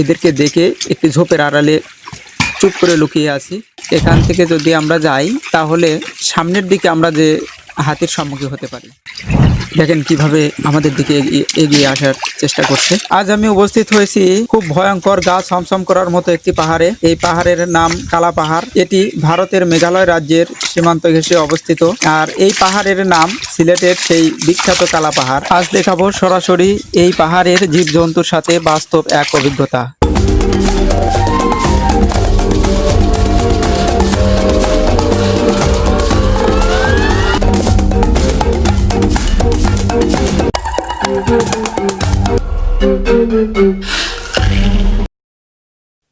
এদেরকে দেখে একটি ঝোপের আড়ালে চুপ করে লুকিয়ে আছি। এখান থেকে যদি আমরা যাই তাহলে সামনের দিকে আমরা যে হাতির সম্মুখীন হতে পারি। দেখেন কিভাবে আমাদের দিকে এগিয়ে আসার চেষ্টা করছে। আজ আমি উপস্থিত হয়েছি খুব ভয়ঙ্কর গা ছমছম করার মতো একটি পাহাড়ে। এই পাহাড়ের নাম কালা পাহাড়। এটি ভারতের মেঘালয় রাজ্যের সীমান্ত ঘেঁষে অবস্থিত। আর এই পাহাড়ের নাম সিলেটের সেই বিখ্যাত কালা পাহাড়। আজ দেখাবো সরাসরি এই পাহাড়ের জীবজন্তুর সাথে বাস্তব এক অভিজ্ঞতা।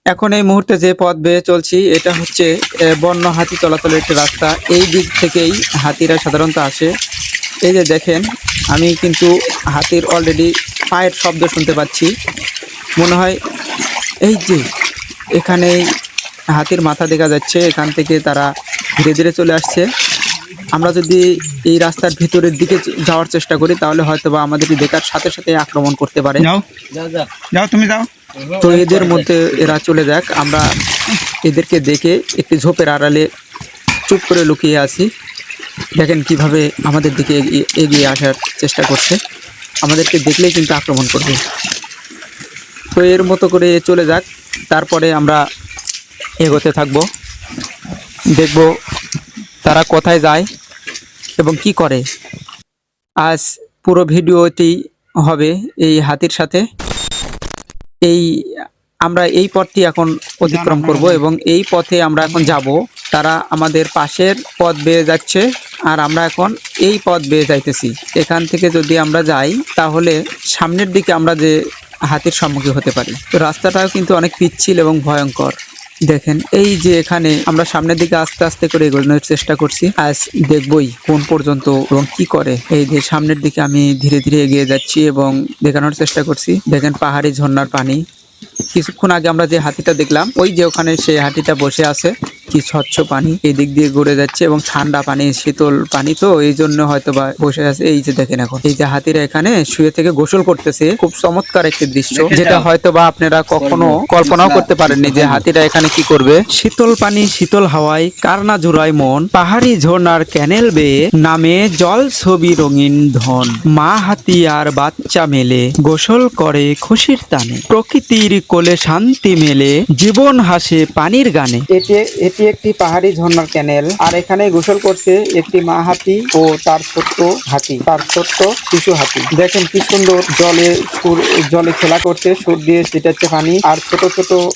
এখন এই মুহূর্তে যে পথ বেয়ে চলছি এটা হচ্ছে বন্য হাতি চলাচলের একটি রাস্তা। এই দিক থেকেই হাতিরা সাধারণত আসে। এই যে দেখেন, আমি কিন্তু হাতির অলরেডি পায়ের শব্দ শুনতে পাচ্ছি। মনে হয় এই যে এখানে হাতির মাথা দেখা যাচ্ছে, এখান থেকে তারা ধীরে ধীরে চলে আসছে। আমরা যদি এই রাস্তার ভিতরের দিকে যাওয়ার চেষ্টা করি তাহলে হয়তোবা আমাদেরকে দেখার সাথে সাথে আক্রমণ করতে পারে। যাও তুমি যাও। তো এদের মধ্যে এরা চলে যাক, আমরা এদেরকে দেখে একটি ঝোপের আড়ালে চুপ করে লুকিয়ে আছি। দেখেন কিভাবে আমাদের দিকে এগিয়ে আসার চেষ্টা করছে। আমাদেরকে দেখলেই কিন্তু আক্রমণ করবে। তো এর মতো করে চলে যাক, তারপরে আমরা এগোতে থাকবো, দেখব তারা কোথায় যায় এবং কি করে। আজ পুরো ভিডিওটি হবে এই হাতির সাথে। আমরা এই পথটি এখন অতিক্রম করব এবং এই পথে আমরা এখন যাব। তারা আমাদের পাশের পথ বেয়ে যাচ্ছে আর আমরা এখন এই পথ বেয়ে যাইতেছি। এখান থেকে যদি আমরা যাই তাহলে সামনের দিকে আমরা যে হাতির সম্মুখীন হতে পারি। তো রাস্তাটাও কিন্তু অনেক পিচ্ছিল এবং ভয়ঙ্কর। দেখেন এই যে এখানে আমরা সামনের দিকে আস্তে আস্তে করে এগোনোর চেষ্টা করছি। আজ দেখবই কোন পর্যন্ত এবং কি করে। এই যে সামনের দিকে আমি ধীরে ধীরে এগিয়ে যাচ্ছি এবং দেখানোর চেষ্টা করছি। দেখেন পাহাড়ি ঝর্ণার পানি। কিছুক্ষণ আগে আমরা যে হাতিটা দেখলাম, ওই যে ওখানে সেই হাতিটা বসে আছে। কি স্বচ্ছ পানি, এই দিক দিয়ে ঘুরে যাচ্ছে এবং ঠান্ডা পানি, শীতল পানি, তো এই জন্য হয়তো বা বসে আছে। এই যে দেখেন এখন এই যে হাতিরা এখানে শুয়ে থেকে গোসল করতেছে। খুব চমৎকার একটি দৃশ্য, যেটা হয়তো বা আপনারা কখনো কল্পনাও করতে পারেননি যে হাতিরা এখানে কি করবে। শীতল পানি শীতল হাওয়ায় কারনা জুড়ায় মন, পাহাড়ি ঝর্ণার ক্যানেল বেয়ে নামে জল ছবি রঙিন ধন, মা হাতি আর বাচ্চা মেলে গোসল করে খুশির টানে, প্রকৃতির কোলে শান্তি মেলে জীবন হাসে পানির গানে। এটি একটি পাহাড়ি ঝর্ণার ক্যানেল, আর এখানে গোসল করছে একটি মা হাতি ও তার ছোট্ট হাতি, তার ছোট্ট শিশু হাতি। দেখেন কি সুন্দর জলে খেলা করছে, সুর দিয়ে ছিটাচ্ছে পানি। আর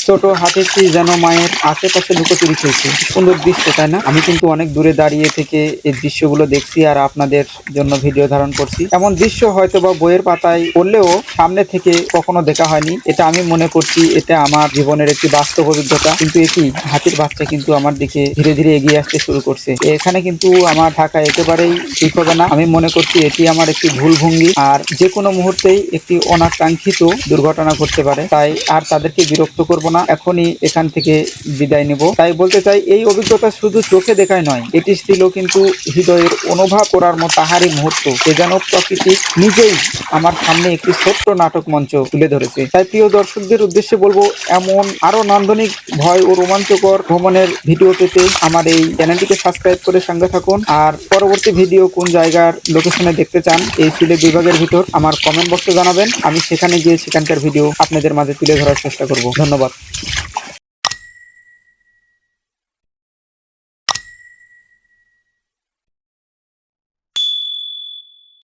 ছোট হাতিটি যেন মায়ের আশেপাশে লুকোচুরি খেলছে। সুন্দর দৃশ্য, তাই না? আমি কিন্তু অনেক দূরে দাঁড়িয়ে থেকে এই দৃশ্যগুলো দেখছি আর আপনাদের জন্য ভিডিও ধারণ করছি। এমন দৃশ্য হয়তো বা বইয়ের পাতায় পড়লেও সামনে থেকে কখনো দেখা হয়নি। এটা আমি মনে করছি এটা আমার জীবনের একটি বাস্তব অভিজ্ঞতা। কিন্তু একই হাতির বাচ্চা কিন্তু আমার দিকে ধীরে ধীরে এগিয়ে আসতে শুরু করছে। এখানে কিন্তু আমার থাকা একেবারেই ঠিক হবে না। আমি মনে করছি এটি আমার একটি ভুল ভঙ্গি, আর যে কোনো মুহূর্তেই একটি অনাকাঙ্ক্ষিত দুর্ঘটনা ঘটতে পারে। তাই আর তাদেরকে বিরক্ত করব না, এখনই এখান থেকে বিদায় নেব। তাই বলতে চাই এই অভিজ্ঞতা শুধু চোখে দেখায় নয়, এটি ছিল কিন্তু হৃদয়ের অনুভব করার মতো পাহাড়ি মুহূর্ত। এ যেন প্রকৃতি নিজেই আমার সামনে একটি ছোট্ট নাটক মঞ্চ তুলে ধরেছে। তাই প্রিয় দর্শকদের উদ্দেশ্যে বলবো, এমন আরো নান্দনিক ভয় ও রোমাঞ্চকর ভ্রমণের ভিডিও পেতে আমার এই চ্যানেলটিকে সাবস্ক্রাইব করে সঙ্গে থাকুন। আর পরবর্তী ভিডিও কোন জায়গার লোকেশনে দেখতে চান এই সিলেট বিভাগের ভিতর আমার কমেন্ট বক্সে জানাবেন। আমি সেখানে গিয়ে সেখানকার ভিডিও আপনাদের মাঝে তুলে ধরার চেষ্টা করব। ধন্যবাদ।